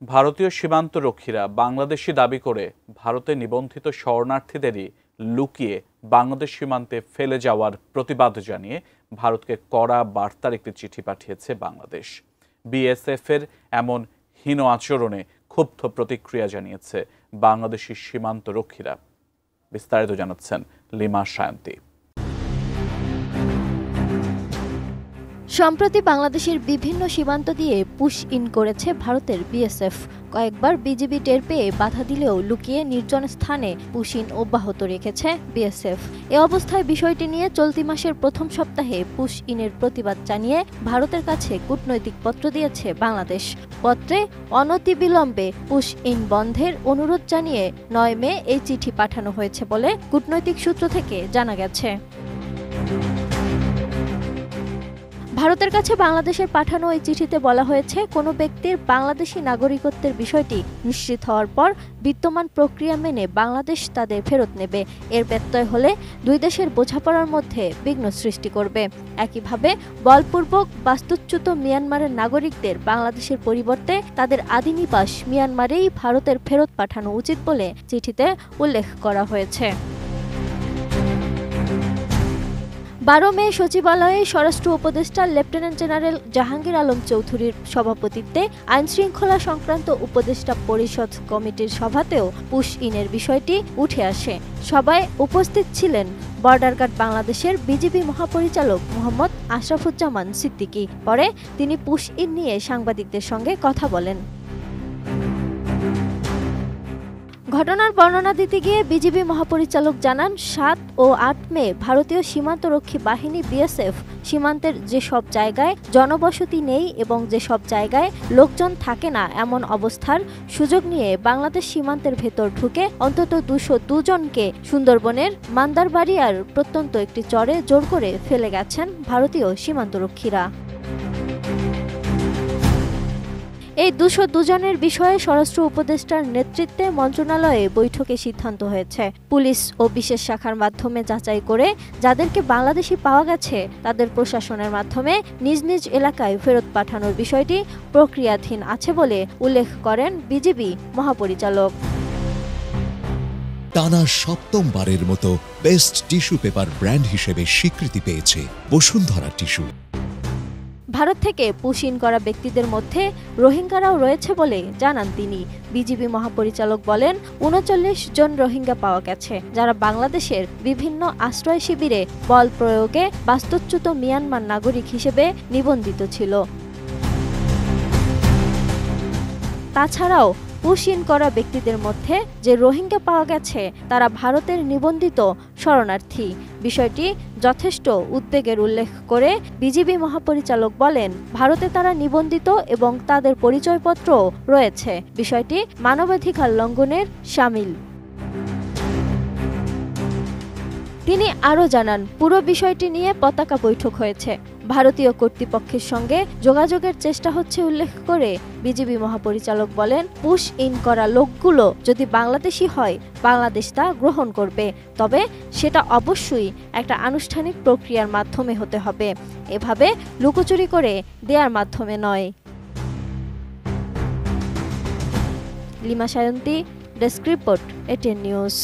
ভারতীয় সীমান্তরক্ষীরা বাংলাদেশি দাবি করে ভারতে নিবন্ধিত শরণার্থীদেরই লুকিয়ে বাংলাদেশ সীমান্তে ফেলে যাওয়ার প্রতিবাদ জানিয়ে ভারতকে কড়া বার্তার একটি চিঠি পাঠিয়েছে বাংলাদেশ। বিএসএফের এমন হীন আচরণে ক্ষুব্ধ প্রতিক্রিয়া জানিয়েছে বাংলাদেশি সীমান্তরক্ষীরা। বিস্তারিত জানাচ্ছেন লিমা সায়ন্তী। সম্প্রতি বাংলাদেশের বিভিন্ন সীমান্ত দিয়ে পুশ ইন করেছে ভারতের বিএসএফ। কয়েকবার বিজিবি টের পেয়ে বাধা দিলেও লুকিয়ে নির্জন স্থানে পুশ ইন অব্যাহত রেখেছে বিএসএফ। এ অবস্থায় বিষয়টি নিয়ে চলতি মাসের প্রথম সপ্তাহে পুশ ইনের প্রতিবাদ জানিয়ে ভারতের কাছে কূটনৈতিক পত্র দিয়েছে বাংলাদেশ। পত্রে অনতিবিলম্বে পুশ ইন বন্ধের অনুরোধ জানিয়ে ৯ মে এই চিঠি পাঠানো হয়েছে বলে কূটনৈতিক সূত্র থেকে জানা গেছে। ভারতের কাছে বাংলাদেশের পাঠানো এই চিঠিতে বলা হয়েছে, কোনো ব্যক্তির বাংলাদেশি নাগরিকত্বের বিষয়টি নিশ্চিত হওয়ার পর বিদ্যমান প্রক্রিয়া মেনে বাংলাদেশ তাদের ফেরত নেবে। এর ব্যত্যয় হলে দুই দেশের বোঝাপড়ার মধ্যে বিঘ্ন সৃষ্টি করবে। একইভাবে বলপূর্বক বাস্তুচ্যুত মিয়ানমারের নাগরিকদের বাংলাদেশের পরিবর্তে তাদের আদি নিবাস মিয়ানমারেই ভারতের ফেরত পাঠানো উচিত বলে চিঠিতে উল্লেখ করা হয়েছে। ১২ মে সচিবালয়ে স্বরাষ্ট্র উপদেষ্টা লেফটেন্যান্ট জেনারেল জাহাঙ্গীর আলম চৌধুরীর সভাপতিত্বে আইনশৃঙ্খলা সংক্রান্ত উপদেষ্টা পরিষদ কমিটির সভাতেও পুশ ইনের বিষয়টি উঠে আসে। সভায় উপস্থিত ছিলেন বর্ডার গার্ড বাংলাদেশের বিজিবি মহাপরিচালক মোহাম্মদ আশরাফুজ্জামান সিদ্দিকী। পরে তিনি পুশ ইন নিয়ে সাংবাদিকদের সঙ্গে কথা বলেন। ঘটনার বর্ণনা দিতে গিয়ে বিজিবি মহাপরিচালক জানান, ৭ ও ৮ মে ভারতীয় সীমান্তরক্ষী বাহিনী বিএসএফ সীমান্তের যেসব জায়গায় জনবসতি নেই এবং যেসব জায়গায় লোকজন থাকে না এমন অবস্থার সুযোগ নিয়ে বাংলাদেশ সীমান্তের ভেতর ঢুকে অন্তত ২০২ জনকে সুন্দরবনের মান্দারবাড়িয়ার প্রত্যন্ত একটি চরে জোর করে ফেলে গেছেন ভারতীয় সীমান্তরক্ষীরা। এই ২০২ জনের বিষয়ে স্বরাষ্ট্র উপদেষ্টার নেতৃত্বে মন্ত্রণালয়ে বৈঠকে সিদ্ধান্ত হয়েছে। পুলিশ ও বিশেষ শাখার মাধ্যমে যাচাই করে যাদেরকে বাংলাদেশি পাওয়া গেছে তাদের প্রশাসনের মাধ্যমে নিজ নিজ এলাকায় ফেরত পাঠানোর বিষয়টি প্রক্রিয়াধীন আছে বলে উল্লেখ করেন বিজিবি মহাপরিচালক। টানা ৭ম-বারের মতো বেস্ট টিস্যু পেপার ব্র্যান্ড হিসেবে স্বীকৃতি পেয়েছে বসুন্ধরা টিস্যু। ভারত থেকে পুশ ইন করা ব্যক্তিদের মধ্যে রোহিঙ্গারাও রয়েছে বলে জানান তিনি। বিজিবি মহাপরিচালক বলেন, ৩৯ জন রোহিঙ্গা পাওয়া গেছে, যারা বাংলাদেশের বিভিন্ন আশ্রয় শিবিরে বল প্রয়োগে বাস্তুচ্যুত মিয়ানমার নাগরিক হিসেবে নিবন্ধিত ছিল। তাছাড়াও পুশ ইন করা ব্যক্তিদের মধ্যে যে রোহিঙ্গা পাওয়া গেছে তারা ভারতের নিবন্ধিত শরণার্থী। বিষয়টি যথেষ্ট উদ্বেগের উল্লেখ করে বিজিবি মহাপরিচালক বলেন, ভারতে তারা নিবন্ধিত এবং তাদের পরিচয়পত্র রয়েছে। বিষয়টি মানবাধিকার লঙ্ঘনের শামিল। তিনি আরও জানান, পুরো বিষয়টি নিয়ে পতাকা বৈঠক হয়েছে। ভারতীয় কর্তৃপক্ষের সঙ্গে যোগাযোগের চেষ্টা হচ্ছে উল্লেখ করে বিজিবি মহাপরিচালক বলেন, পুশ ইন করা লোকগুলো যদি বাংলাদেশি হয় বাংলাদেশ তা গ্রহণ করবে, তবে সেটা অবশ্যই একটা আনুষ্ঠানিক প্রক্রিয়ার মাধ্যমে হতে হবে, এভাবে লুকোচুরি করে দেওয়ার মাধ্যমে নয়। Lima Sayanti, desk report, ATN news.